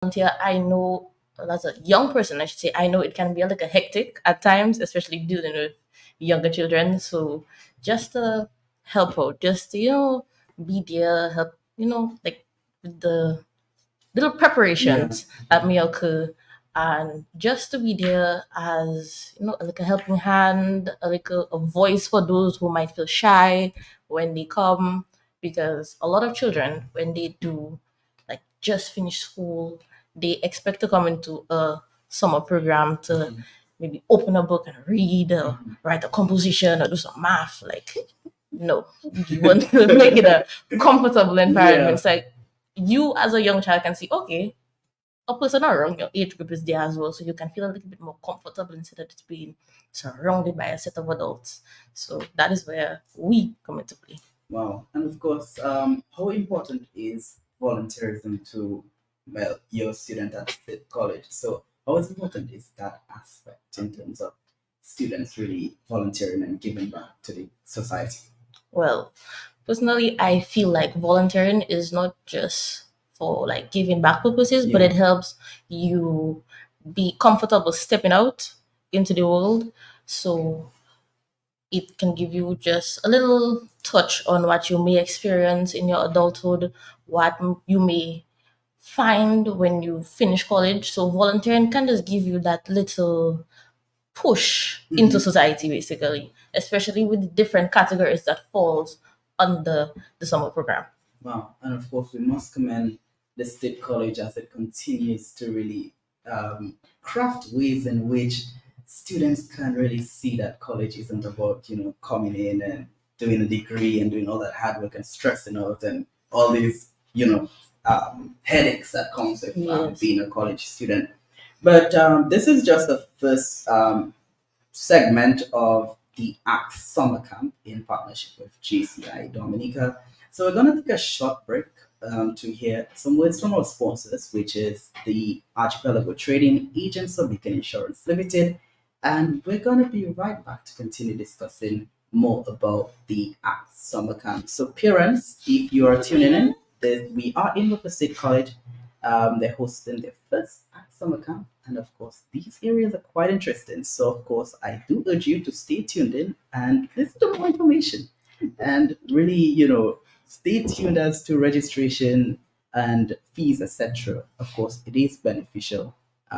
volunteer, I know as a young person, I should say, I know it can be like a hectic at times, especially dealing with younger children. So just to help out, just to, be there, help, like with the little Yeah. preparations that may occur, and just to be there as like a helping hand, a voice for those who might feel shy when they come, because a lot of children, when they do like just finish school, they expect to come into a summer program to maybe open a book and read, or write a composition or do some math. Like, no, you want to make it a comfortable environment. Yeah. It's like you as a young child can see, okay, a person around your age group is there as well, so you can feel a little bit more comfortable instead of just being surrounded by a set of adults. So that is where we come into play. Wow. And of course, how important is volunteerism to, well, your student at the college? So how important is that aspect in terms of students really volunteering and giving back to the society? Well, personally, I feel like volunteering is not just for like giving back purposes, but Yeah. it helps you be comfortable stepping out into the world. So it can give you just a little touch on what you may experience in your adulthood, what you may find when you finish college. So volunteering can just give you that little push into Mhm. society, basically, especially with the different categories that falls under the summer program. Wow. And of course, we must commend the State College as it continues to really craft ways in which students can really see that college isn't about, coming in and doing a degree and doing all that hard work and stressing out and all these, headaches that comes with Yes. being a college student. But this is just the first segment of the ACT Summer Camp in partnership with GCI Dominica. So we're going to take a short break to hear some words from our sponsors, which is the Archipelago Trading Agents of Beacon Insurance Limited. And we're going to be right back to continue discussing more about the ACT Summer Camp. So parents, if you are tuning in, we are in with the State College. They're hosting their first summer camp, and of course, these areas are quite interesting. So, of course, I do urge you to stay tuned in and listen to more information, and really, stay tuned as to registration and fees, etc. Of course, it is beneficial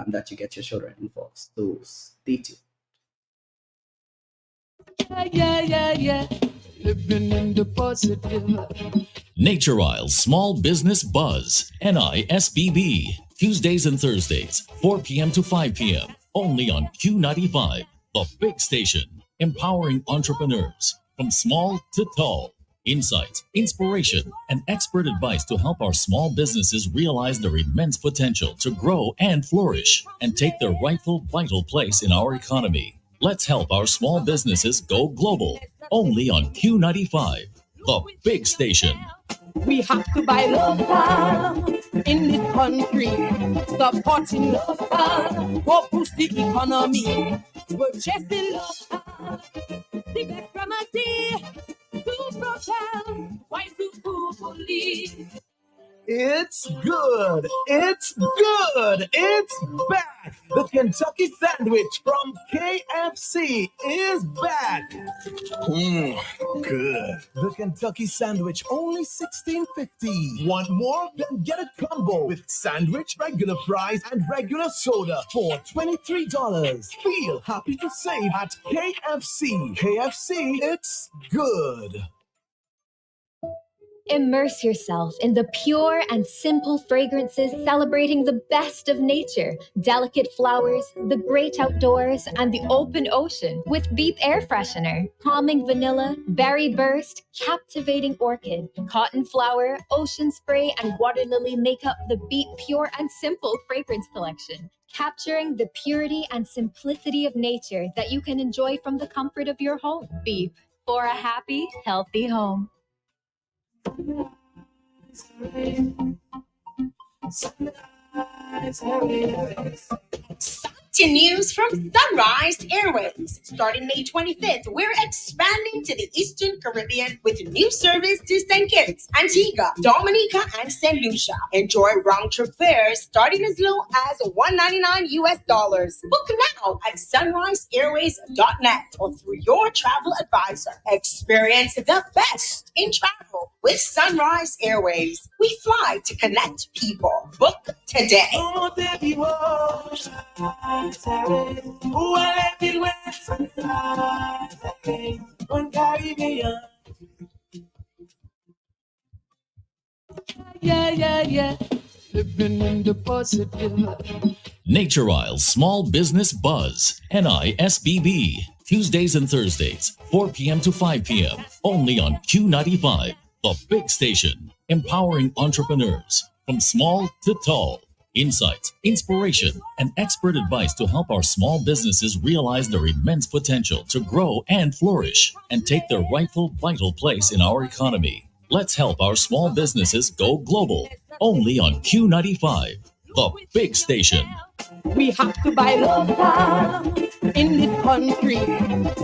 that you get your children involved. So, stay tuned. Yeah, yeah, yeah. Living in the positive. Nature Isle Small Business Buzz, NISBB, Tuesdays and Thursdays, 4 p.m. to 5 p.m., only on Q95, the big station, empowering entrepreneurs from small to tall. Insights, inspiration, and expert advice to help our small businesses realize their immense potential to grow and flourish and take their rightful vital place in our economy. Let's help our small businesses go global. Only on Q95, the big station. We have to buy local in this country, supporting local, go boost the economy. Purchasing local, the best remedy to protect white people fully. It's good. It's good. It's back. The Kentucky Sandwich from KFC is back. Mmm, good. The Kentucky Sandwich, only $16.50. Want more? Then get a combo with sandwich, regular fries, and regular soda for $23. Feel happy to save at KFC. KFC, it's good. Immerse yourself in the pure and simple fragrances celebrating the best of nature, delicate flowers, the great outdoors, and the open ocean with Beep Air Freshener. Calming vanilla, berry burst, captivating orchid, cotton flower, ocean spray, and water lily make up the Beep Pure and Simple fragrance collection, capturing the purity and simplicity of nature that you can enjoy from the comfort of your home. Beep, for a happy, healthy home. Sunrise, sunrise, To news from Sunrise Airways. Starting May 25th, we're expanding to the Eastern Caribbean with new service to St. Kitts, Antigua, Dominica, and St. Lucia. Enjoy round-trip fares starting as low as $199 US. Book now at sunriseairways.net or through your travel advisor. Experience the best in travel with Sunrise Airways. We fly to connect people. Book today. Yeah, yeah, yeah. Living in the positive. Nature Isles Small Business Buzz, NISBB. Tuesdays and Thursdays, 4 p.m. to 5 p.m. Only on Q95, the big station, empowering entrepreneurs from small to tall. Insights, inspiration, and expert advice to help our small businesses realize their immense potential to grow and flourish and take their rightful vital place in our economy. Let's help our small businesses go global. Only on Q95, the big station. We have to buy local in this country,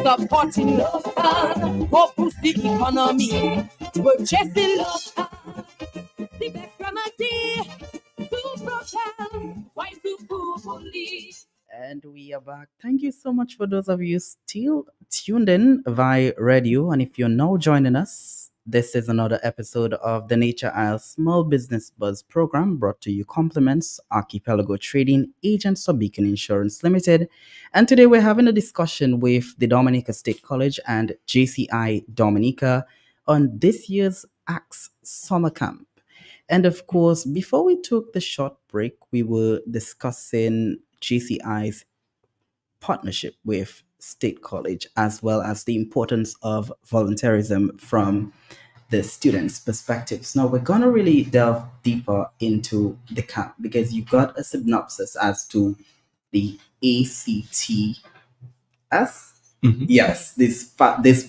supporting local, go boost the economy, purchasing local, the best remedy to protect white people police. And we are back. Thank you so much for those of you still tuned in via radio. And if you're now joining us, this is another episode of the Nature Isle Small Business Buzz program brought to you compliments Archipelago Trading Agents of Beacon Insurance Limited. And today we're having a discussion with the Dominica State College and JCI Dominica on this year's AXE Summer Camp. And of course, before we took the short break, we were discussing JCI's partnership with State College, as well as the importance of volunteerism from the students' perspectives. Now, we're going to really delve deeper into the camp because you got a synopsis as to the ACTS. Yes, these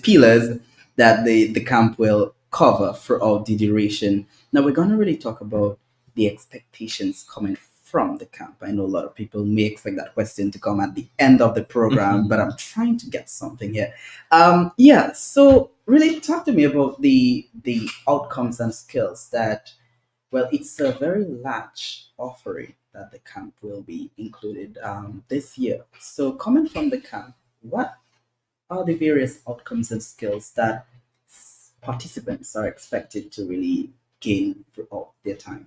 pillars that the camp will cover throughout the duration. Now, we're going to really talk about the expectations coming from the camp. I know a lot of people may expect that question to come at the end of the program, but I'm trying to get something here. So really talk to me about the outcomes and skills that, well, it's a very large offering that the camp will be included this year. So coming from the camp, what are the various outcomes and skills that participants are expected to really gain throughout their time?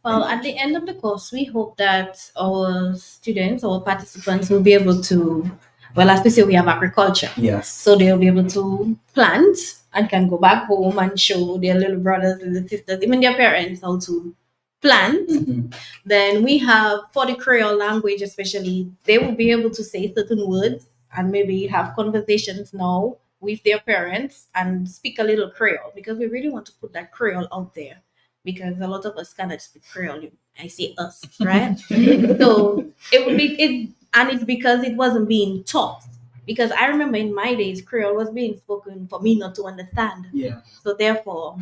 Well, at the end of the course, we hope that our students, our participants will be able to, well, as we say, we have agriculture. Yes. So they'll be able to plant and can go back home and show their little brothers, little sisters, even their parents how to plant. Then we have, for the Creole language especially, they will be able to say certain words and maybe have conversations now with their parents and speak a little Creole, because we really want to put that Creole out there, because a lot of us cannot speak Creole. I say us, right? So it would be it, and it's because it wasn't being taught. Because I remember in my days, Creole was being spoken for me not to understand. Yeah. So therefore,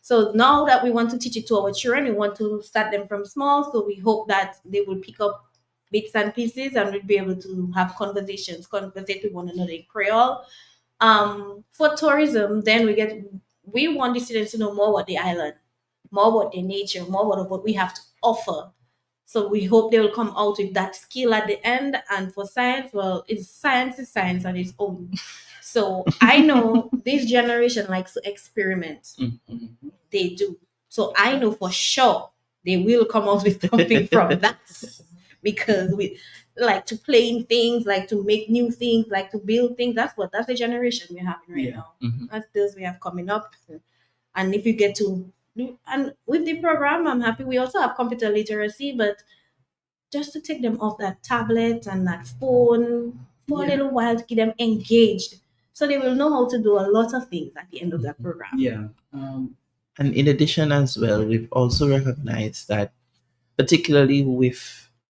so now that we want to teach it to our children, we want to start them from small. So we hope that they will pick up bits and pieces and we'll be able to have conversate with one another in Creole. For tourism, then we want the students to know more about the island, more about the nature, more about what we have to offer. So we hope they will come out with that skill at the end. And for science, well, it's science is science on its own. So I know this generation likes to experiment. They do. So I know for sure they will come out with something from that, because we like to play in things, like to make new things, like to build things. That's the generation we're having right now. That's those we have coming up. And if you get to, and with the program, I'm happy. We also have computer literacy, but just to take them off that tablet and that phone for a little while to get them engaged, so they will know how to do a lot of things at the end of that program. Yeah. And in addition as well, we've also recognized that, particularly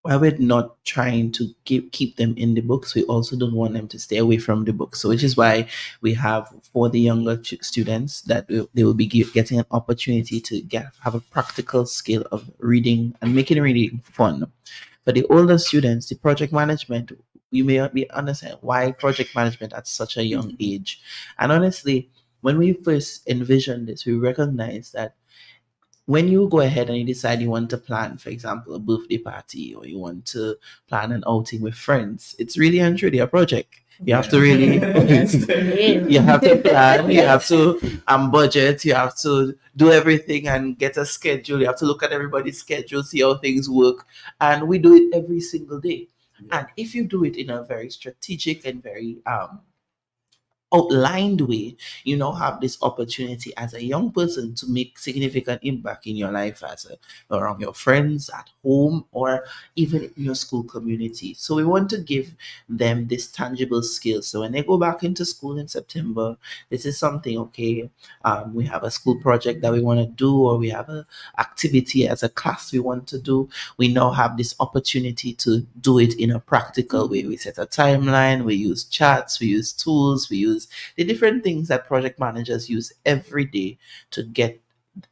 while we're not trying to keep them in the books, we also don't want them to stay away from the books. So which is why we have, for the younger students, that they will be getting an opportunity to have a practical skill of reading and making reading fun. For the older students, the project management, you may not be understand why project management at such a young age. And honestly, when we first envisioned this, we recognized that when you go ahead and you decide you want to plan, for example, a birthday party, or you want to plan an outing with friends, it's really and truly a project. You have to really Yes, it is. you have to plan, you have to budget, you have to do everything and get a schedule. You have to look at everybody's schedule, see how things work. And we do it every single day. And if you do it in a very strategic and very outlined way, you now have this opportunity as a young person to make significant impact in your life, as around your friends, at home, or even in your school community. So we want to give them this tangible skill. So when they go back into school in September, this is something, okay, we have a school project that we want to do, or we have a activity as a class we want to do. We now have this opportunity to do it in a practical way. We set a timeline, we use chats, we use tools, we use the different things that project managers use every day to get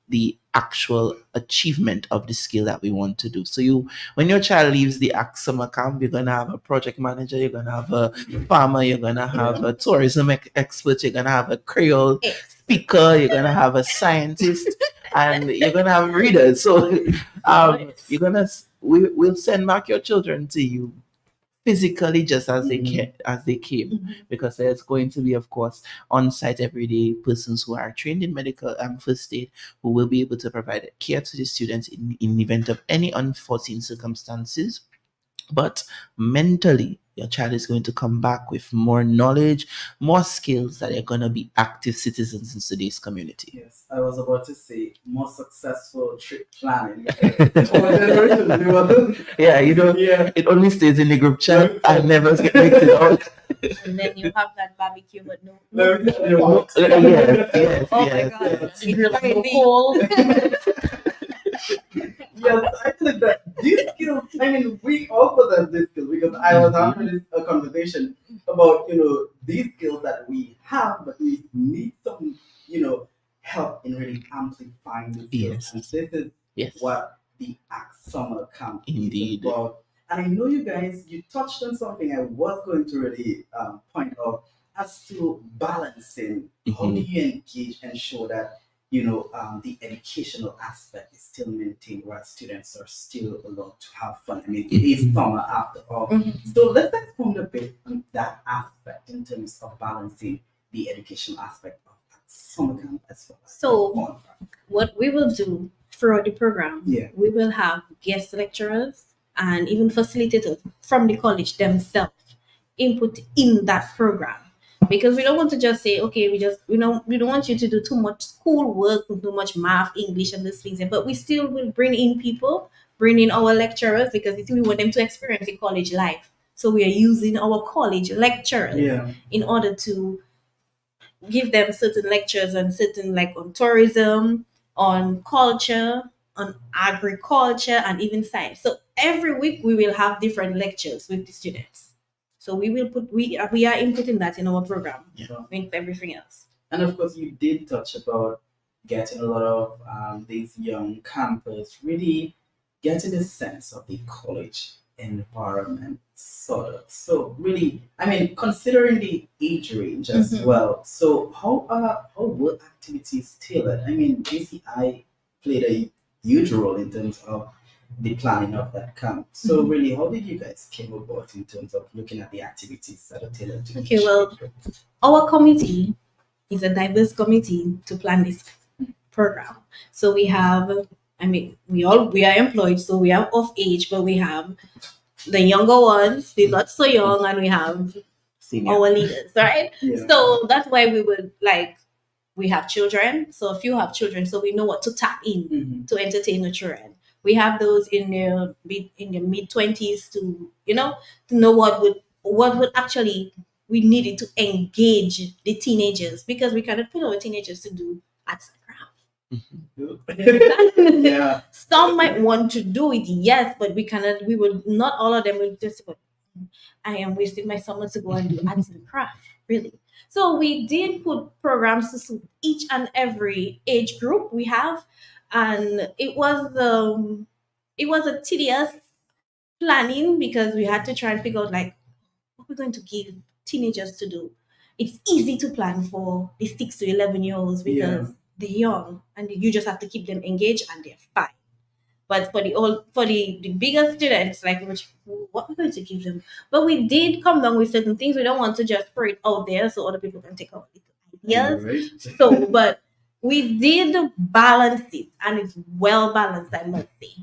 the actual achievement of the skill that we want to do. So you, when your child leaves the ACT summer camp, you're gonna have a project manager, you're gonna have a farmer, you're gonna have a tourism expert, you're gonna have a Creole speaker, you're gonna have a scientist, and you're gonna have readers. So you're gonna we'll send back your children to you physically just as they came, because there's going to be, of course, on site everyday persons who are trained in medical first aid, who will be able to provide care to the students in the event of any unforeseen circumstances. But mentally, your child is going to come back with more knowledge, more skills, that are going to be active citizens in today's community. Yes, I was about to say more successful trip planning. Our generation, we were- Yeah, Yeah. it only stays in the group chat and never gets it out. And then you have that barbecue, but no. Let me tell you what. Yes, Oh yes, my god. yes. You grill up no coal. Yes, I think that these skills, I mean, we all possess these skills, because I was having a conversation about, these skills that we have, but we need some, help in really amplifying the skills. Yes. And this is Yes. what the ACT Summer Camp Indeed. is about. And I know you guys, you touched on something I was going to really point out as to balancing. How do you engage and show that the educational aspect is still maintained while students are still allowed to have fun? I mean, it is summer after all. So let's expound a bit on that aspect in terms of balancing the educational aspect of summer camp as well. So, what we will do throughout the program, Yeah. we will have guest lecturers and even facilitators from the college themselves input in that program, because we don't want to just say, okay, we don't want you to do too much school work, too much math, English, and these things, but we still will bring in people, bring in our lecturers, because we want them to experience the college life. So we are using our college lecturers Yeah. in order to give them certain lectures and certain, like, on tourism, on culture, on agriculture, and even science. So every week we will have different lectures with the students. So we are inputting that in our program So, with everything else. and of course, you did touch about getting a lot of these young campers really getting a sense of the college environment, sort of. So really, I mean, considering the age range as well. So how were activities tailored? I mean, JCI played a huge role in terms of the planning of that camp. So really, how did you guys came about in terms of looking at the activities that are tailored to Okay, each well, age group? Our committee is a diverse committee to plan this program. So we have, we are employed, so we have off age, but we have the younger ones, the not so young, and we have Senior. our leaders, right? Yeah. So that's why we have children. So a few have children, so we know what to tap in Mhm. to entertain the children. We have those in their mid-20s to know what would actually we needed to engage the teenagers, because we cannot put our teenagers to do arts and craft. Yeah. Some might want to do it, yes, but we will not all of them will just go, I am wasting my summer to go and do arts and craft, really. So we did put programs to suit each and every age group we have, and it was a tedious planning because we had to try and figure out like what we're going to give teenagers to do. It's easy to plan for the 6 to 11 year olds because they're young and you just have to keep them engaged and they're fine. But for the bigger students, like what we're going to give them. But we did come down with certain things. We don't want to just throw it out there so other people can take our little ideas. Right. So, but we did balance it and it's well balanced, I must say.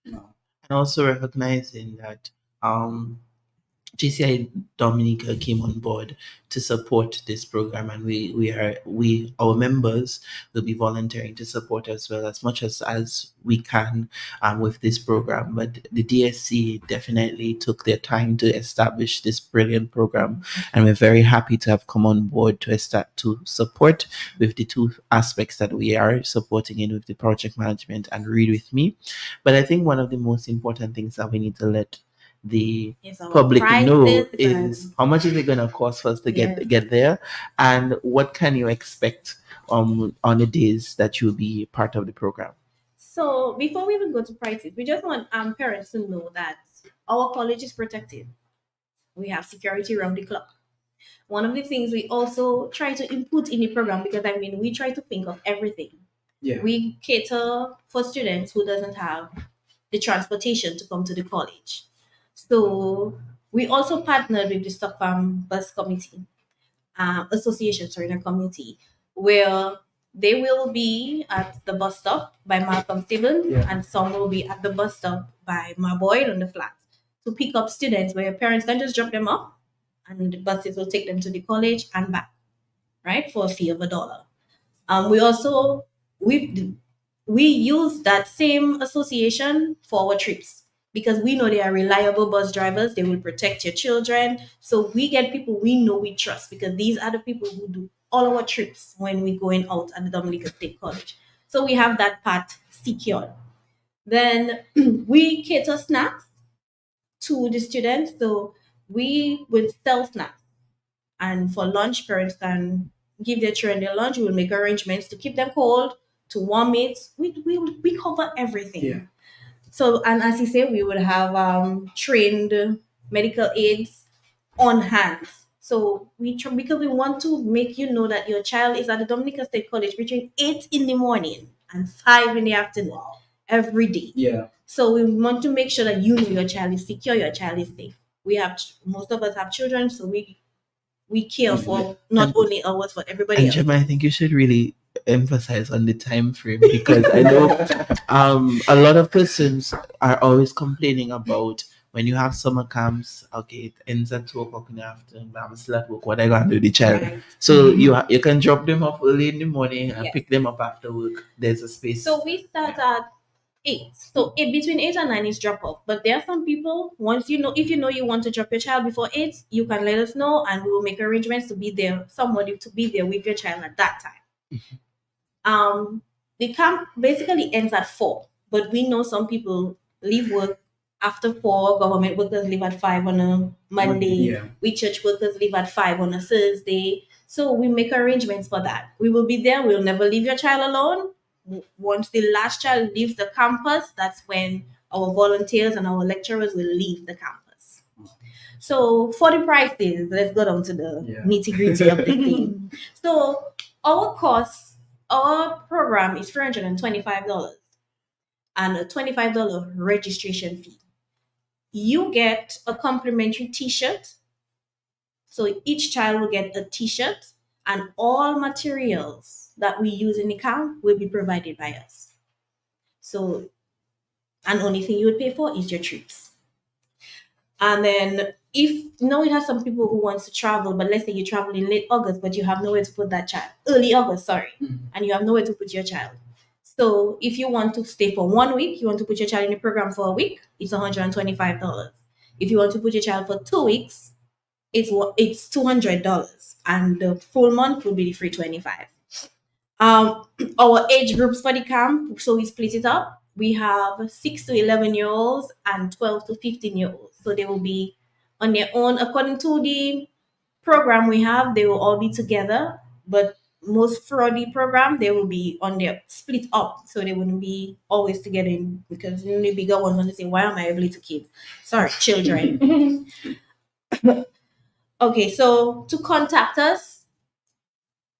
No. And also recognizing that GCI Dominica came on board to support this program, and we our members will be volunteering to support as well as much as we can with this program. But the DSC definitely took their time to establish this brilliant program, and we're very happy to have come on board to start to support with the two aspects that we are supporting in with the project management and Read With Me. But I think one of the most important things that we need to let the It's our public know prices is and how much is it going to cost for us to Yes. get there, and what can you expect on the days that you'll be part of the program. So before we even go to prices, we just want parents to know that our college is protected. We have security around the clock. One of the things we also try to input in the program, because I mean we try to think of everything. Yeah. We cater for students who doesn't have the transportation to come to the college. So we also partnered with the Stockholm Bus Committee Association, sorry, not committee, where they will be at the bus stop by Malcolm Stevens, Yeah. and some will be at the bus stop by Marboyd on the flat to pick up students where parents can just drop them off and the buses will take them to the college and back, right, for a fee of $1. We also we use that same association for our trips because we know they are reliable bus drivers. They will protect your children. So we get people we know we trust because these are the people who do all our trips when we're going out at the Dominica State College. So we have that part secured. Then we cater snacks to the students. So we will sell snacks. And for lunch, parents can give their children their lunch. We will make arrangements to keep them cold, to warm it. We cover everything. Yeah. So, and as you say, we would have trained medical aides on hand. So because we want to make you know that your child is at the Dominica State College between 8 in the morning and 5 in the afternoon every day. Yeah. So we want to make sure that you know your child is secure, your child is safe. We have most of us have children, so we care for not And- only ours but everybody And else. Gemma, I think you should really emphasize on the time frame because I know a lot of persons are always complaining about when you have summer camps. Okay, it ends at 2 o'clock in the afternoon. But I'm still at work. What are you gonna do with the child? Right. So you can drop them off early in the morning and Yes. pick them up after work. There's a space. So we start at 8. So between 8 and 9 is drop off. But there are some people, once if you know you want to drop your child before 8, you can let us know and we will make arrangements to be there, somebody to be there with your child at that time. The camp basically ends at 4, but we know some people leave work after 4. Government workers leave at 5 on a Monday. Yeah. We church workers leave at 5 on a Thursday. So we make arrangements for that. We will be there. We'll never leave your child alone. Once the last child leaves the campus, that's when our volunteers and our lecturers will leave the campus. So for the prices, let's go down to the Yeah. nitty gritty of the thing. So our program is $325 and a $25 registration fee. You get a complimentary T-shirt. So each child will get a T-shirt, and all materials that we use in the camp will be provided by us. So, and only thing you would pay for is your trips. And then it has some people who wants to travel, but let's say you travel in late August, but you have nowhere to put that child. Early August, sorry. And you have nowhere to put your child. So if you want to stay for 1 week, you want to put your child in the program for a week, it's $125. If you want to put your child for 2 weeks, it's $200, and the full month will be the $325. Our age groups for the camp, so we split it up. We have 6 to 11-year-olds and 12 to 15-year-olds. So they will be on their own according to the program we have. They will all be together, but most fraudy program, they will be on their split up, so they wouldn't be always together because the bigger ones want to say, why am I able to kids? Sorry, children. Okay, so to contact us,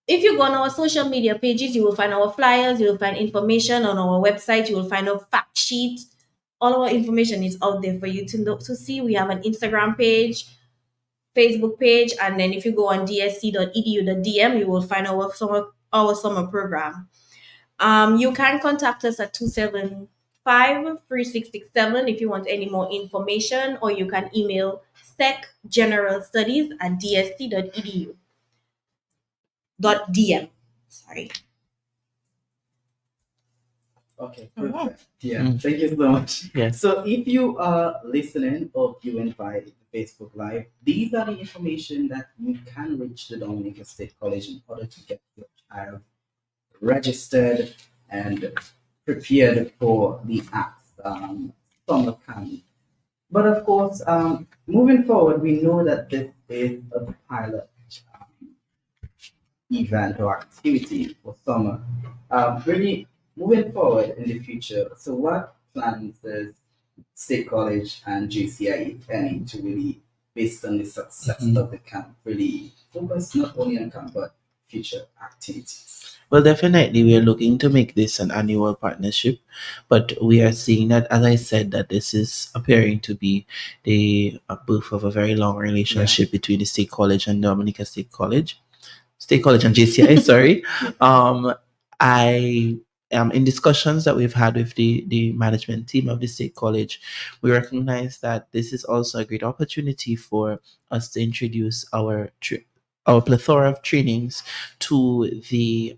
if you go on our social media pages, you will find our flyers, you will find information on our website, you will find a fact sheet. All our information is out there for you to look to see. We have an Instagram page, Facebook page, and then if you go on dsc.edu.dm, you will find our summer program. You can contact us at 275-3667 if you want any more information, or you can email secgeneralstudies@dsc.edu.dm. Sorry. Okay, Mhm. perfect. Yeah, Mm. thank you so much. Yes. So if you are listening or viewing via the Facebook Live, these are the information that you can reach the Dominica State College in order to get your child registered and prepared for the ACTS summer camp. But of course, moving forward, we know that this is a pilot um, event or activity for summer. Really moving forward in the future, so what plans does State College and GCI, if any, to really, based on the success Mhm. of the camp, really focus not only on camp but future activities? Well, definitely, we are looking to make this an annual partnership, but we are seeing that, as I said, that this is appearing to be the birth of a very long relationship between the State College and Dominica State College and JCI. Sorry, I am in discussions that we've had with the management team of the State College. We recognize that this is also a great opportunity for us to introduce our plethora of trainings to the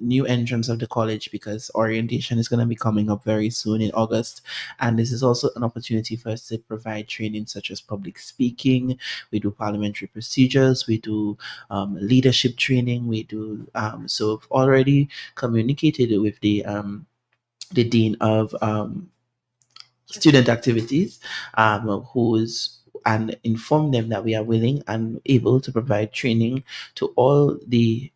new entrants of the college, because orientation is going to be coming up very soon in August. And this is also an opportunity for us to provide training such as public speaking. We do parliamentary procedures, we do leadership training, we do. So I've already communicated with the dean of student activities, who's and inform them that we are willing and able to provide training to all the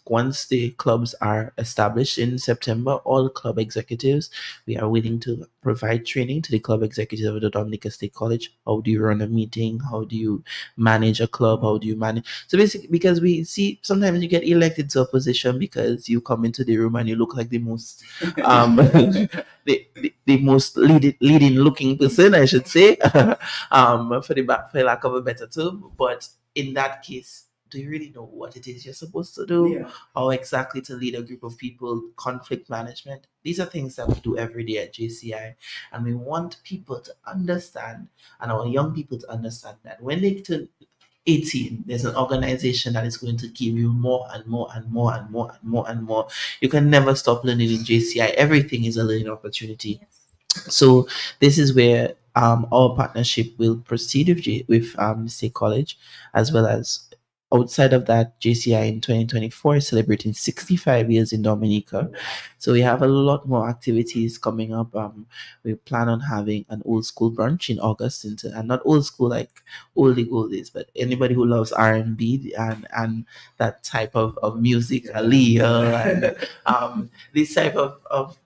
once the clubs are established in September, all club executives, we are willing to provide training to the club executive of the Dominica State College. How do you run a meeting? How do you manage a club? How do you manage? So basically, because we see sometimes you get elected to a position because you come into the room and you look like the most the most leading looking person, I should say, for lack of a better term. But in that case, do you really know what it is you're supposed to do? Yeah. How exactly to lead a group of people, conflict management? These are things that we do every day at JCI. And we want people to understand, and our young people to understand, that when they turn 18, there's an organization that is going to give you more and more and more and more and more and more. You can never stop learning in JCI. Everything is a learning opportunity. So this is where our partnership will proceed with State College, as well as outside of that, JCI in 2024 is celebrating 65 years in Dominica. So we have a lot more activities coming up. We plan on having an old school brunch in August, and not old school like oldie goldies, but anybody who loves R&B and that type of music, Aaliyah, and this type of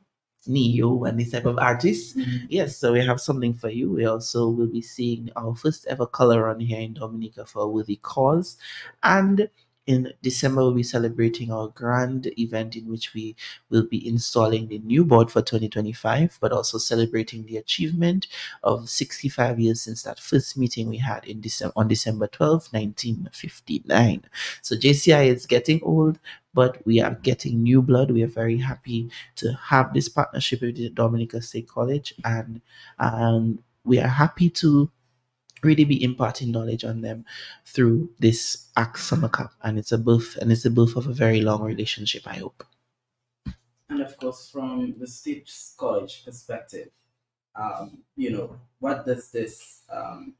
Neo and this type of artists. Yes, so we have something for you. We also will be seeing our first ever color run here in Dominica for a worthy cause. And in December, we'll be celebrating our grand event in which we will be installing the new board for 2025, but also celebrating the achievement of 65 years since that first meeting we had in December 12th, 1959. So JCI is getting old, but we are getting new blood. We are very happy to have this partnership with the Dominica State College, and we are happy to really be imparting knowledge on them through this ACT Summer Cup. And it's the birth of a very long relationship, I hope. And of course, from the State College perspective, what does this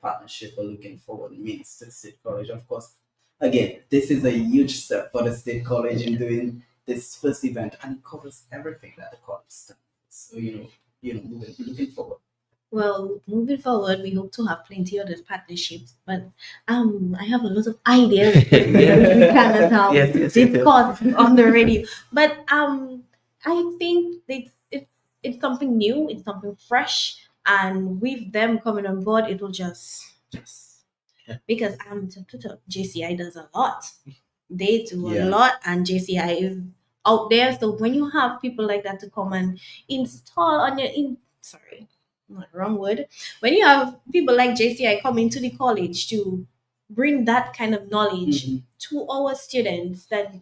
partnership or looking forward means to the State College? Of course, again, this is a huge step for the State College in doing this first event, and it covers everything that the college stands. So moving, looking forward. Well, moving forward, we hope to have plenty of those partnerships. But I have a lot of ideas that we cannot discuss on the radio. But I think it's something new, it's something fresh, and with them coming on board, it will just because JCI does a lot. They do a Yeah. lot, and JCI is out there. So when you have people like that to come and install on your sorry, not wrong word. When you have people like JCI coming to the college to bring that kind of knowledge Mhm. to our students, that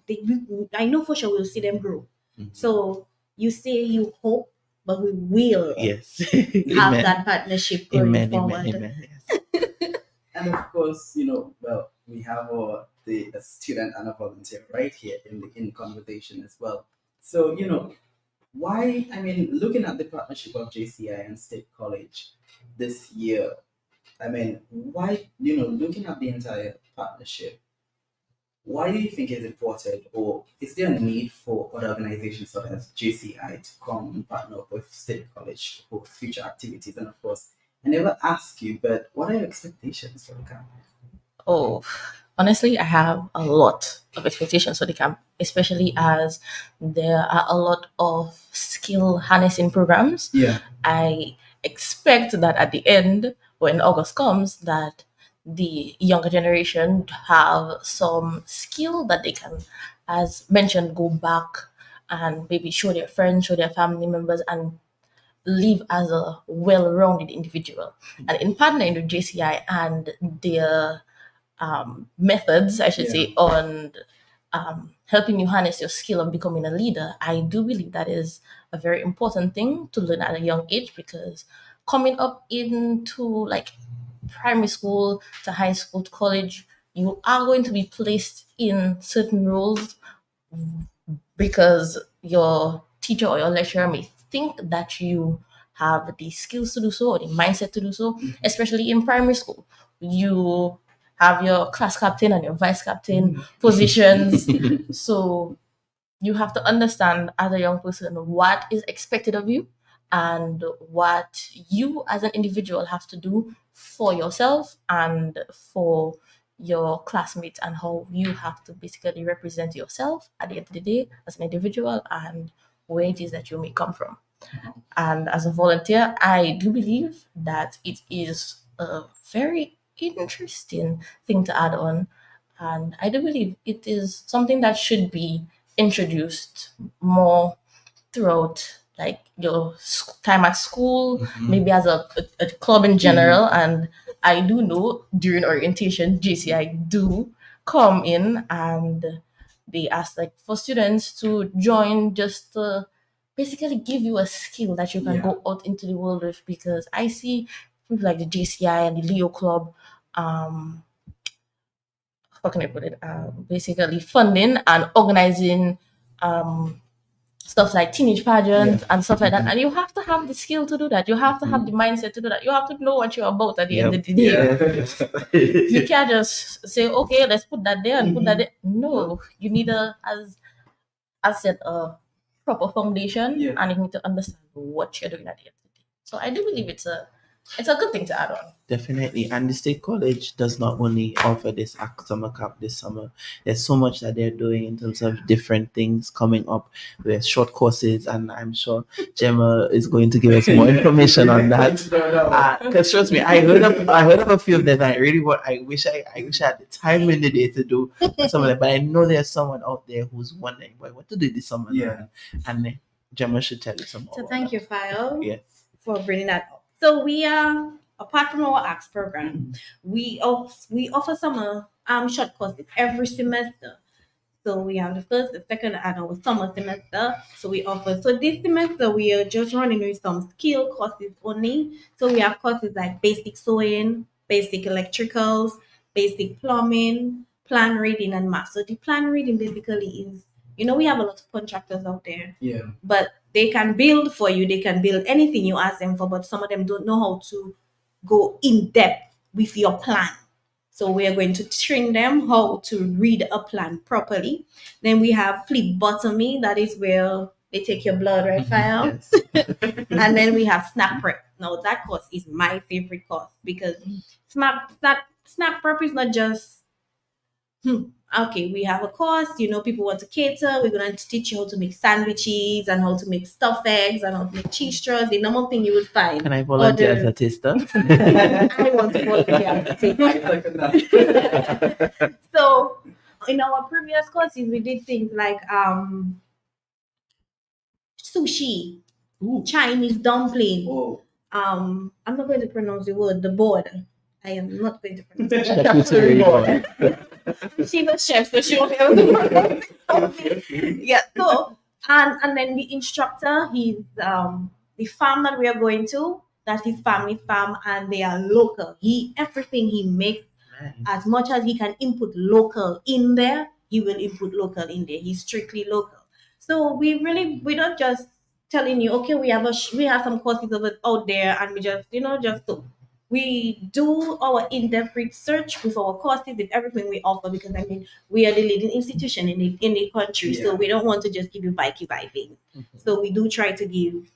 I know for sure we'll see them grow. Mhm. So you say you hope, but we will Yes. have Amen. that partnership going Amen. forward. Amen. Amen. Yes. And of course, well, we have a student and a volunteer right here in conversation as well. So, why, I mean, looking at the partnership of JCI and State College this year, I mean, why, looking at the entire partnership, why do you think it's important, or is there a need for other organizations such as JCI to come and partner up with State College for future activities? And of course, I never ask you, but what are your expectations for the camp? Oh, honestly, I have a lot of expectations for the camp, especially as there are a lot of skill harnessing programs. Yeah. I expect that at the end, when August comes, that the younger generation have some skill that they can, as mentioned, go back and maybe show their friends, show their family members, and live as a well-rounded individual. And in partnering with JCI and their methods, I should say, on helping you harness your skill of becoming a leader, I do believe that is a very important thing to learn at a young age, because coming up into like primary school to high school to college, you are going to be placed in certain roles because your teacher or your lecturer may think that you have the skills to do so or the mindset to do so, especially in primary school. You have your class captain and your vice captain positions. So you have to understand as a young person what is expected of you and what you as an individual have to do for yourself and for your classmates, and how you have to basically represent yourself at the end of the day as an individual and where it is that you may come from. And as a volunteer, I do believe that it is a very interesting thing to add on. And I do believe it is something that should be introduced more throughout like your time at school, maybe as a club in general. And I do know during orientation, JCI do come in and they ask like for students to join just to basically give you a skill that you can Yeah. go out into the world with, because I see people like the JCI and the Leo Club, how can I put it? Basically funding and organizing stuff like teenage pageants and stuff like that. And you have to have the skill to do that. You have to have the mindset to do that. You have to know what you're about at the end of the day. You can't just say, okay, let's put that there and put that there. No, you need as I said, a proper foundation, and you need to understand what you're doing at the end of the day. So I do believe it's a good thing to add on. Definitely. And the State College does not only offer this summer camp this summer. There's so much that they're doing in terms of different things coming up. There's short courses, and I'm sure Gemma is going to give us more information on that. Because trust me, I heard of a few of them. I wish I had the time in the day to do some of them. But I know there's someone out there who's wondering, "Boy, what to do this summer?" Yeah. And Gemma should tell you some more. So thank you, File, Yes. for bringing that up. So we are, apart from our ACTS program, we offer summer short courses every semester. So we have the first, the second, and our summer semester. So we offer. So this semester we are just running with some skill courses only. So we have courses like basic sewing, basic electricals, basic plumbing, plan reading, and math. So the plan reading basically is, we have a lot of contractors out there, Yeah. but they can build for you. They can build anything you ask them for, but some of them don't know how to go in depth with your plan. So we are going to train them how to read a plan properly. Then we have phlebotomy. That is where They take your blood, right, file? Yes. And then we have snack prep. Now that course is my favorite course because snack prep is not just okay, we have a course, people want to cater, we're going to teach you how to make sandwiches and how to make stuffed eggs and how to make cheese straws, the normal thing you would find. Can I volunteer as a taster? I want to volunteer as a taster. So in our previous courses, we did things like sushi, Ooh. Chinese dumpling. Oh. I'm not going to pronounce the word, the board. I am not going to pronounce it. Charcuterie board. She's a chef, so she won't be able to pronounce it. Yeah, so and then the instructor, he's the farm that we are going to, that's his family farm, and they are local. Everything he makes, Nice. as much as he can input local in there, he will input local in there. He's strictly local. So we're not just telling you, okay, we have some courses out there, and we just do. We do our in-depth research with our courses, with everything we offer, because we are the leading institution in the country, so Yeah. we don't want to just give you vibing. So we do try to give.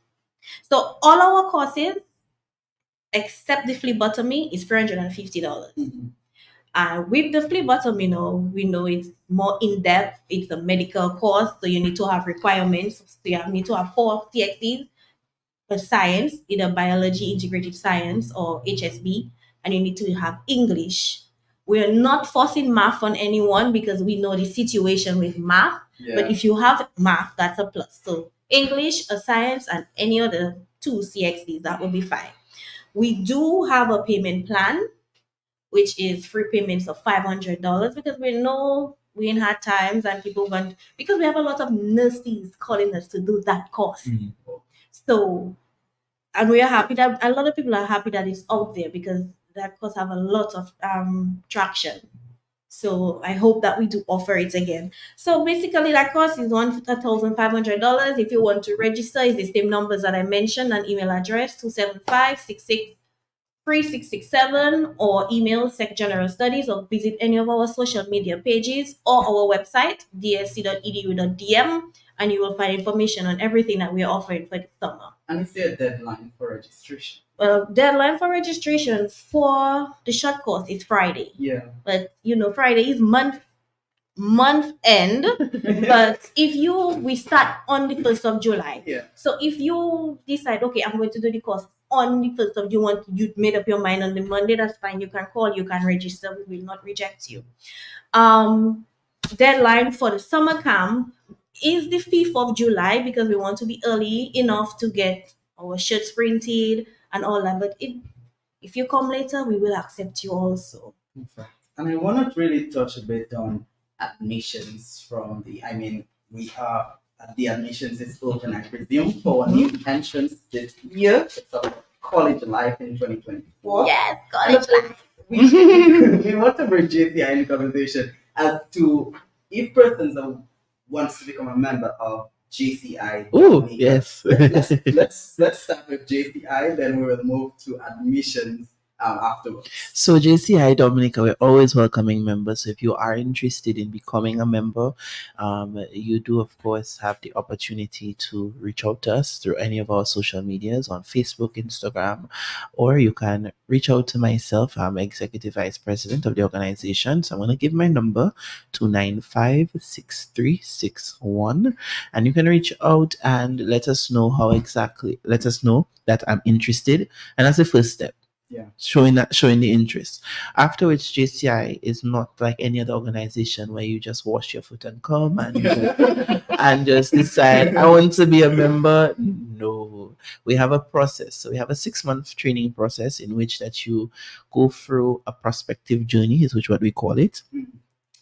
So all our courses, except the phlebotomy, is $350. And with the phlebotomy, we know it's more in depth. It's a medical course, so you need to have requirements. So you need to have 4 CXCs for science, either biology, integrated science, or HSB, and you need to have English. We are not forcing math on anyone because we know the situation with math. Yeah. But if you have math, that's a plus. So English, a science, and any other 2 CXCs, that will be fine. We do have a payment plan, which is free payments of $500, because we know we're in hard times and people want, because we have a lot of nurses calling us to do that course. So, and we are happy that a lot of people are happy that it's out there, because that course have a lot of traction. So I hope that we do offer it again. So basically that course is $1,500. If you want to register, it's the same numbers that I mentioned, and email address 275-663667, or email Sec General Studies, or visit any of our social media pages or our website dsc.edu.dm, and you will find information on everything that we are offering for the summer. And is there a deadline for registration? Deadline for registration for the short course is Friday, Yeah. but Friday is month end. But we start on the 1st of July. Yeah. So if you decide, okay, I'm going to do the course on the 1st of June, you made up your mind on the Monday, that's fine. You can call, you can register. We will not reject you. Deadline for the summer camp is the 5th of July, because we want to be early enough to get our shirts printed and all that. But if you come later, we will accept you also. In fact, and I want to really touch a bit on admissions the admissions is open, I presume, for new entrants this year. So college life in 2024. Yes, college life. We want to bring JCI in the conversation as to if persons wants to become a member of JCI. Oh, yes. Let's start with JCI, then we will move to admissions afterwards. So JCI Dominica, we're always welcoming members. So if you are interested in becoming a member, you do of course have the opportunity to reach out to us through any of our social medias on Facebook, Instagram, or you can reach out to myself. I'm Executive Vice President of the organization. So I'm going to give my number, 295-6361, and you can reach out and let us know that I'm interested, and that's the first step. Yeah. Showing the interest. After which, JCI is not like any other organization where you just wash your foot and come and just decide I want to be a member. No, we have a process. So we have a 6-month training process in which that you go through a prospective journey, is what we call it.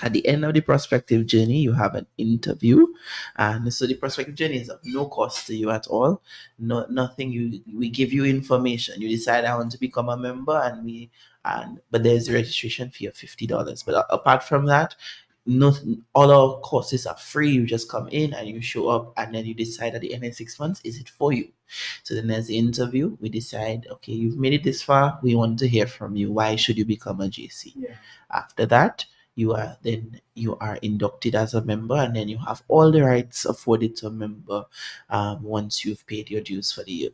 At the end of the prospective journey, you have an interview, and so the prospective journey is of no cost to you at all. Nothing. We give you information. You decide I want to become a member, but there's a registration fee of $50. But apart from that, all our courses are free. You just come in and you show up, and then you decide at the end of 6 months, is it for you? So then there's the interview. We decide, okay, you've made it this far. We want to hear from you. Why should you become a JC? Yeah. After that, you are inducted as a member, and then you have all the rights afforded to a member once you've paid your dues for the year,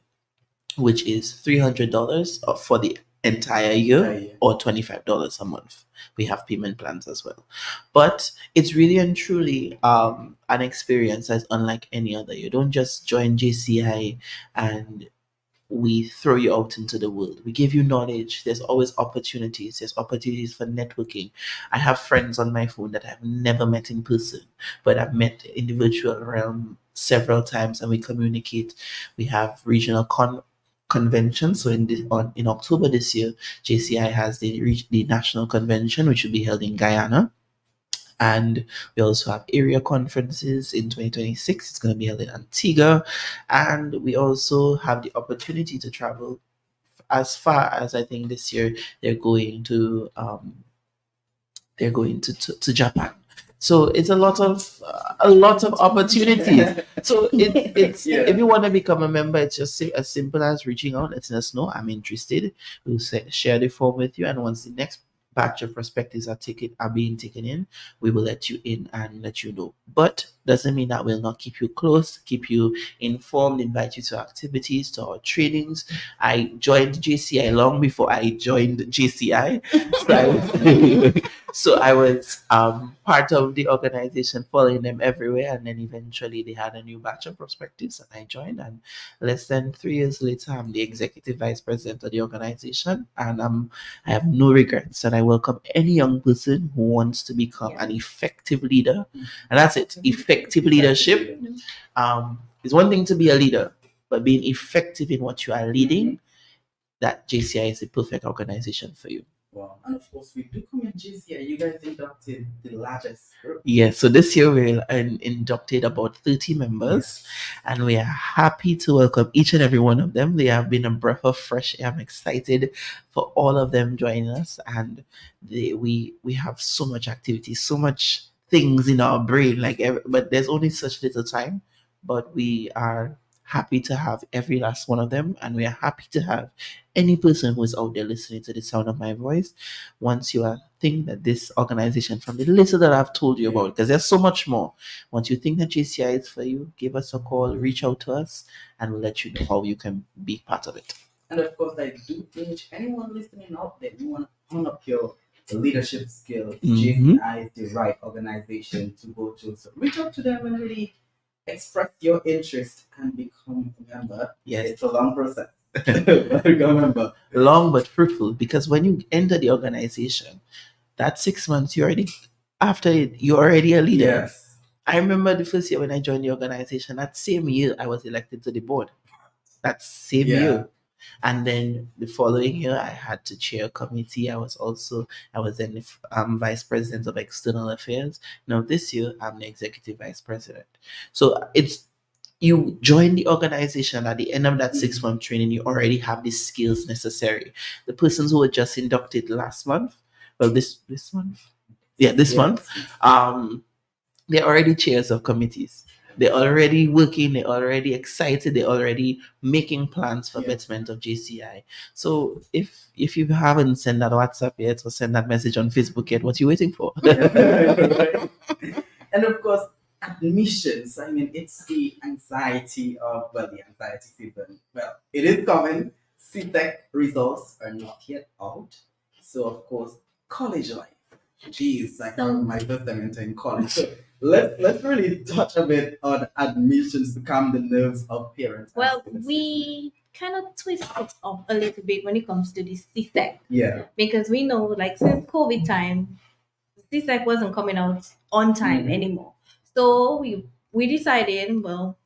which is $300 for the entire year Entire year. or $25 a month. We have payment plans as well. But it's really and truly an experience that's unlike any other. You don't just join JCI and we throw you out into the world. We give you knowledge. There's always opportunities. There's opportunities for networking. I have friends on my phone that I've never met in person, but I've met in the virtual realm several times, and we communicate. We have regional conventions. So in October this year, JCI has the national convention, which will be held in Guyana. And we also have area conferences in 2026. It's going to be held in Antigua. And we also have the opportunity to travel as far as, I think this year they're going to Japan. So it's a lot of opportunities. So it's Yeah. if you want to become a member, it's just as simple as reaching out, letting us know I'm interested. We'll share the form with you, and once the next batch of prospectus are being taken in, we will let you in and let you know. But doesn't mean that we'll not keep you close, keep you informed, invite you to activities, to our trainings. I joined JCI long before I joined JCI. So I was part of the organization, following them everywhere, and then eventually they had a new batch of prospectives, and I joined. And less than 3 years later, I'm the executive vice president of the organization, and I have no regrets. And I welcome any young person who wants to become an effective leader, and that's it. Effective leadership is one thing to be a leader, but being effective in what you are leading, that JCI is the perfect organization for you. Wow. And of course, we do come in JCI. You guys inducted the largest group. Yeah, so this year we inducted about 30 members, and we are happy to welcome each and every one of them. They have been a breath of fresh air. I'm excited for all of them joining us, and we have so much activity, so much things in our brain, but there's only such little time. But we are happy to have every last one of them, and we are happy to have any person who is out there listening to the sound of my voice. Once you think that this organization, from the little that I've told you about, because there's so much more, once you think that JCI is for you, give us a call, reach out to us, and we'll let you know how you can be part of it. And of course, I do urge anyone listening out there, you want to hone up your leadership skills. JCI is the right organization to go to. So reach out to them and really express your interest and become a member. Yes. It's a long process. Become a member. Long but fruitful, because when you enter the organization, that 6 months, you're already a leader. Yes. I remember the first year when I joined the organization, that same year I was elected to the board. That same year. And then the following year, I had to chair a committee. I was then the vice president of external affairs. Now this year, I'm the executive vice president. So you join the organization at the end of that 6-month training, you already have the skills necessary. The persons who were just inducted last month, this month, month, they're already chairs of committees. They're already working, they're already excited, they're already making plans for betterment of JCI. So if you haven't sent that WhatsApp yet or send that message on Facebook yet, what are you waiting for? And of course, admissions. I mean, it's the anxiety season. Well, it is coming. CTEC results are not yet out. So, of course, college life. Jeez, I can't remember my first time entering college. So let's really touch a bit on admissions to calm the nerves of parents. Well, we kind of twist it up a little bit when it comes to the CSEC. Yeah. Because we know, like, since COVID time, CSEC wasn't coming out on time anymore. So we decided, well,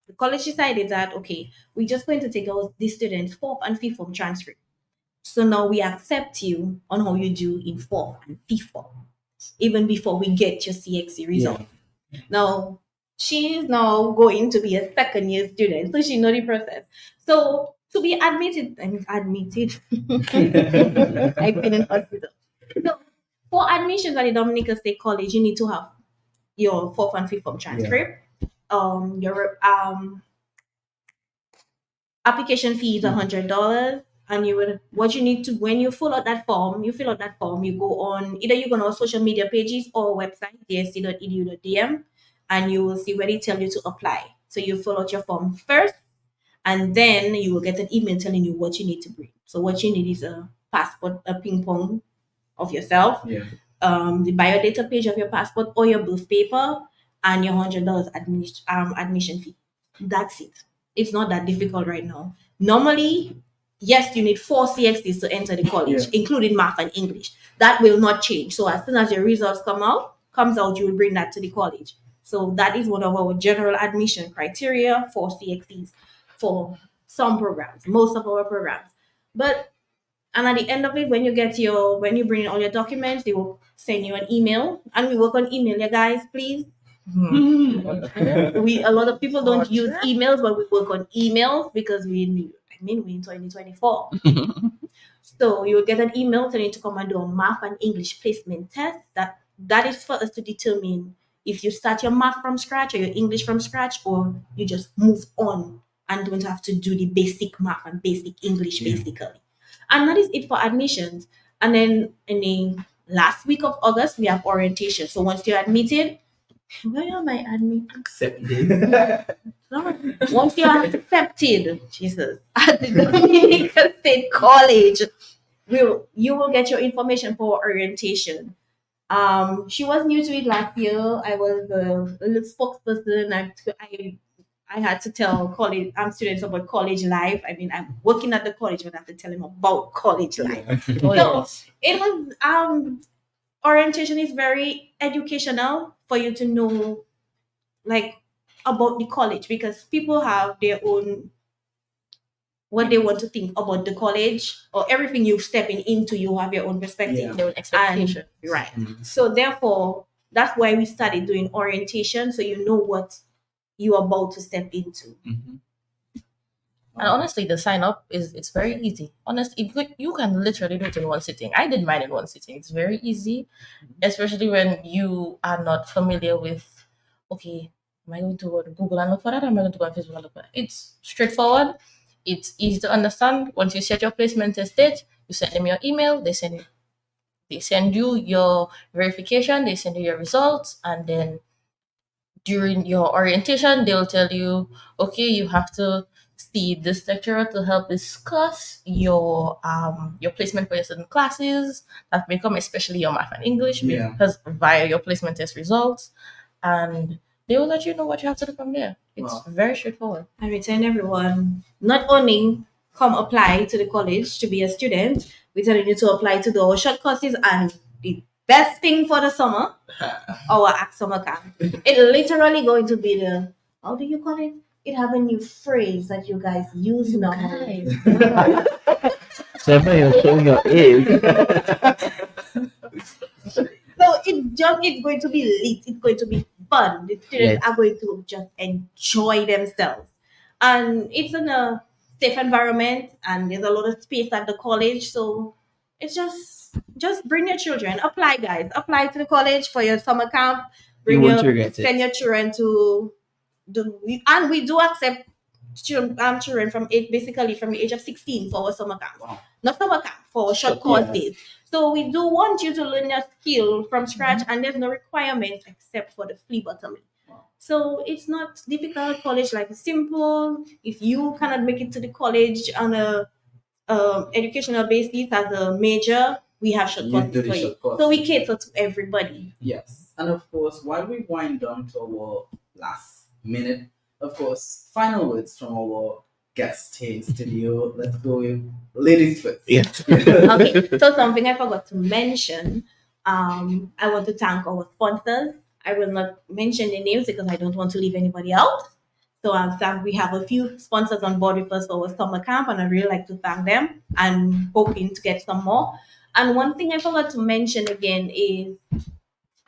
the college decided that, okay, we're just going to take the students 4th and 5th form transcript. So now we accept you on how you do in 4th and 5th form, even before we get your CXC result. Yeah. Now, she is now going to be a second-year student, so she knows the process. So to be admitted, I've been in hospital. So for admissions at the Dominica State College, you need to have your 4th and 5th form transcript. Your application fee is $100. And you will, what you need to, when you fill out that form, you go on, either you go on our social media pages or website, dsc.edu.dm, and you will see where they tell you to apply. So you fill out your form first, and then you will get an email telling you what you need to bring. So what you need is a passport, a ping pong of yourself, Yeah. the biodata page of your passport or your birth paper, and your $100 admission fee. That's it. It's not that difficult right now. Normally, yes, you need 4 CXDs to enter the college, Yeah. including math and English. That will not change. So as soon as your results comes out, you will bring that to the college. So that is one of our general admission criteria, 4 CXDs for some programs, most of our programs. But and at the end of it, when you bring in all your documents, they will send you an email, and we work on email, yeah, guys. Please, a lot of people don't use emails, but we work on emails because we're in 2024. So you will get an email telling you to come and do a math and English placement test. That is for us to determine if you start your math from scratch or your English from scratch, or you just move on and don't have to do the basic math and basic English Yeah. basically. And that is it for admissions. And then in the last week of August, we have orientation. So once you're admitted, where am I admitted? Accepted. Once you are accepted, Jesus, at the Dominican State College, you will get your information for orientation. She was new to it last year. I was a little spokesperson. I had to tell college students about college life. I mean, I'm working at the college, but I have to tell them about college life. Oh, So yes. it was orientation is very educational for you to know like about the college, because people have their own what they want to think about the college, or everything you're stepping into, you have your own perspective. Yeah. Their own expectation. Right. Mhm. So therefore, that's why we started doing orientation, so you know what you're about to step into. Mhm. And honestly, the sign up it's very easy. Honestly, you can literally do it in one sitting. I did mine in one sitting. It's very easy, especially when you are not familiar with. Okay, am I going to go to Google and look for that? Or am I going to go on Facebook and look for that? It's straightforward. It's easy to understand. Once you set your placement test date, you send them your email. They send you your verification. They send you your results, and then during your orientation, they'll tell you, okay, you have to see this lecturer to help discuss your placement for your certain classes that may come, especially your math and English, Yeah. because via your placement test results, and they will let you know what you have to do from there. It's Wow. very straightforward. And we tell everyone not only come apply to the college to be a student, we tell you to apply to the our short courses, and the best thing for the summer, our Act Summer Camp. It literally going to be the, how do you call it? It have a new phrase that you guys use now. Guys, Seven, you're showing your age. So it's going to be lit. It's going to be fun. The students Yes. are going to just enjoy themselves, and it's in a safe environment, and there's a lot of space at the college. So it's just bring your children. Apply, guys. Apply to the college for your summer camp. You won't regret it. Send your children to and we do accept children from basically from the age of 16 for our summer camp. Wow. Not summer camp, for short Yeah. course days. So we do want you to learn your skill from scratch, and there's no requirements except for the phlebotomy. Wow. So it's not difficult. College life is simple. If you cannot make it to the college on a educational basis as a major, we have short You courses do the for you. short course. So we cater to everybody. Yes. And of course, while we wind down to our last minute, of course, final words from our guest here in studio. Let's go with ladies first. Yes. Okay, so something I forgot to mention. I want to thank our sponsors. I will not mention the names because I don't want to leave anybody out. So we have a few sponsors on board with us for our summer camp, and I really like to thank them and hoping to get some more. And one thing I forgot to mention again is,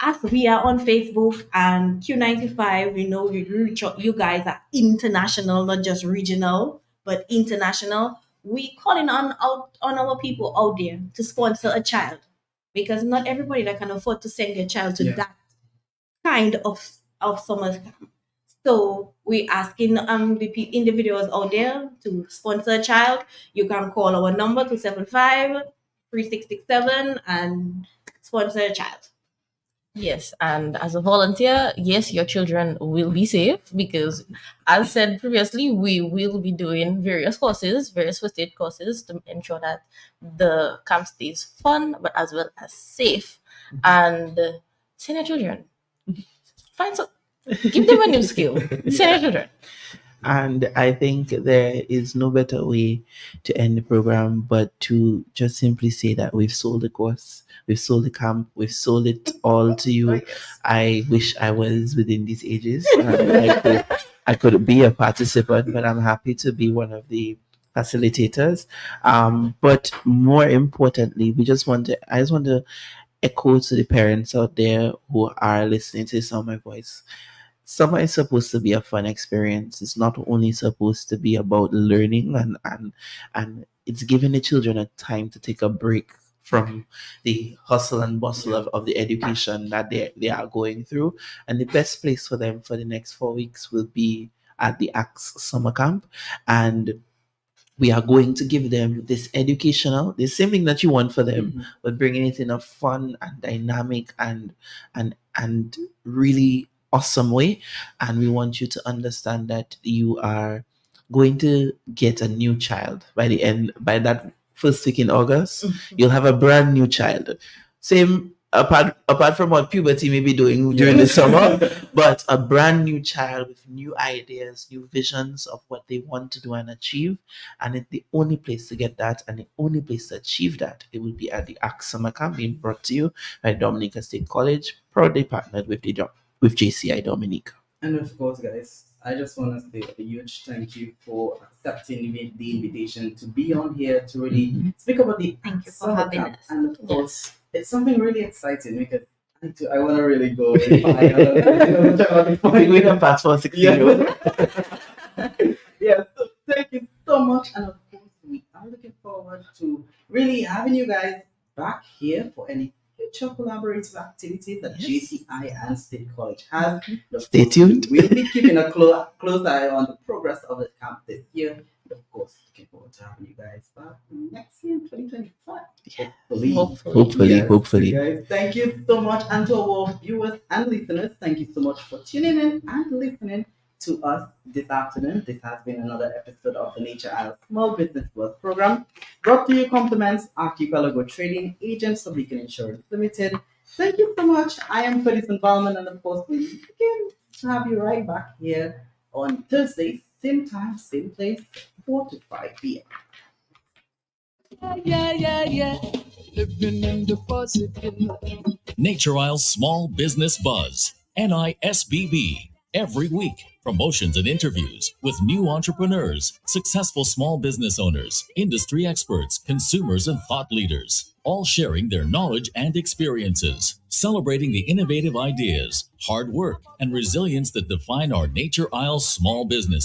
as we are on Facebook and Q95, we know you guys are international, not just regional, but international. We calling on our people out there to sponsor a child, because not everybody that can afford to send their child to Yeah. that kind of summer camp. So we asking individuals out there to sponsor a child. You can call our number 275-3667 and sponsor a child. Yes, and as a volunteer, yes, your children will be safe because, as said previously, we will be doing various courses, various first aid courses to ensure that the camp stays fun but as well as safe. And send your children, find some, give them a new skill. Send your children. And I think there is no better way to end the program but to just simply say that we've sold the course, we've sold the camp, we've sold it all to you. I wish I was within these ages. I could be a participant, but I'm happy to be one of the facilitators. But more importantly, I just want to echo to the parents out there who are listening to some of my voice. Summer is supposed to be a fun experience. It's not only supposed to be about learning and it's giving the children a time to take a break from the hustle and bustle of the education that they are going through. And the best place for them for the next 4 weeks will be at the Axe Summer Camp. And we are going to give them this educational, the same thing that you want for them, but bringing it in a fun and dynamic and really awesome way. And we want you to understand that you are going to get a new child by that first week in August. You'll have a brand new child. Same apart from what puberty may be doing during the summer, but a brand new child with new ideas, new visions of what they want to do and achieve. And it's the only place to get that and the only place to achieve that, it will be at the Axe Summer Camp, being brought to you by Dominica State College, proudly partnered with JCI Dominica. And of course, guys, I just want to say a huge thank you for accepting the invitation to be on here to really speak about the Thank you for summer having camp. us. And of course, it's something really exciting because I want to really go. I think we can pass for 16-year-old. Yeah, so thank you so much. And of course, we are looking forward to really having you guys back here for any future collaborative activities that JCI and State College has. Stay tuned. We'll be keeping a close eye on the progress of the camp this year. Of course, looking forward to having you guys back next year in 2025. Hopefully. Hopefully. Guys, thank you so much. And to our viewers and listeners, thank you so much for tuning in and listening to us this afternoon. This has been another episode of the Nature Isle Small Business Buzz program, brought to you compliments Archipelago Trading Agents of Beacon Insurance Limited. Thank you so much. I am Ferdinand Ballman, and of course, we begin to have you right back here on Thursday, same time, same place, 4 to 5 p.m. Yeah. Living in the positive. Nature Isle Small Business Buzz, NISBB. Every week, promotions and interviews with new entrepreneurs, successful small business owners, industry experts, consumers, and thought leaders, all sharing their knowledge and experiences, celebrating the innovative ideas, hard work, and resilience that define our Nature Isle small businesses.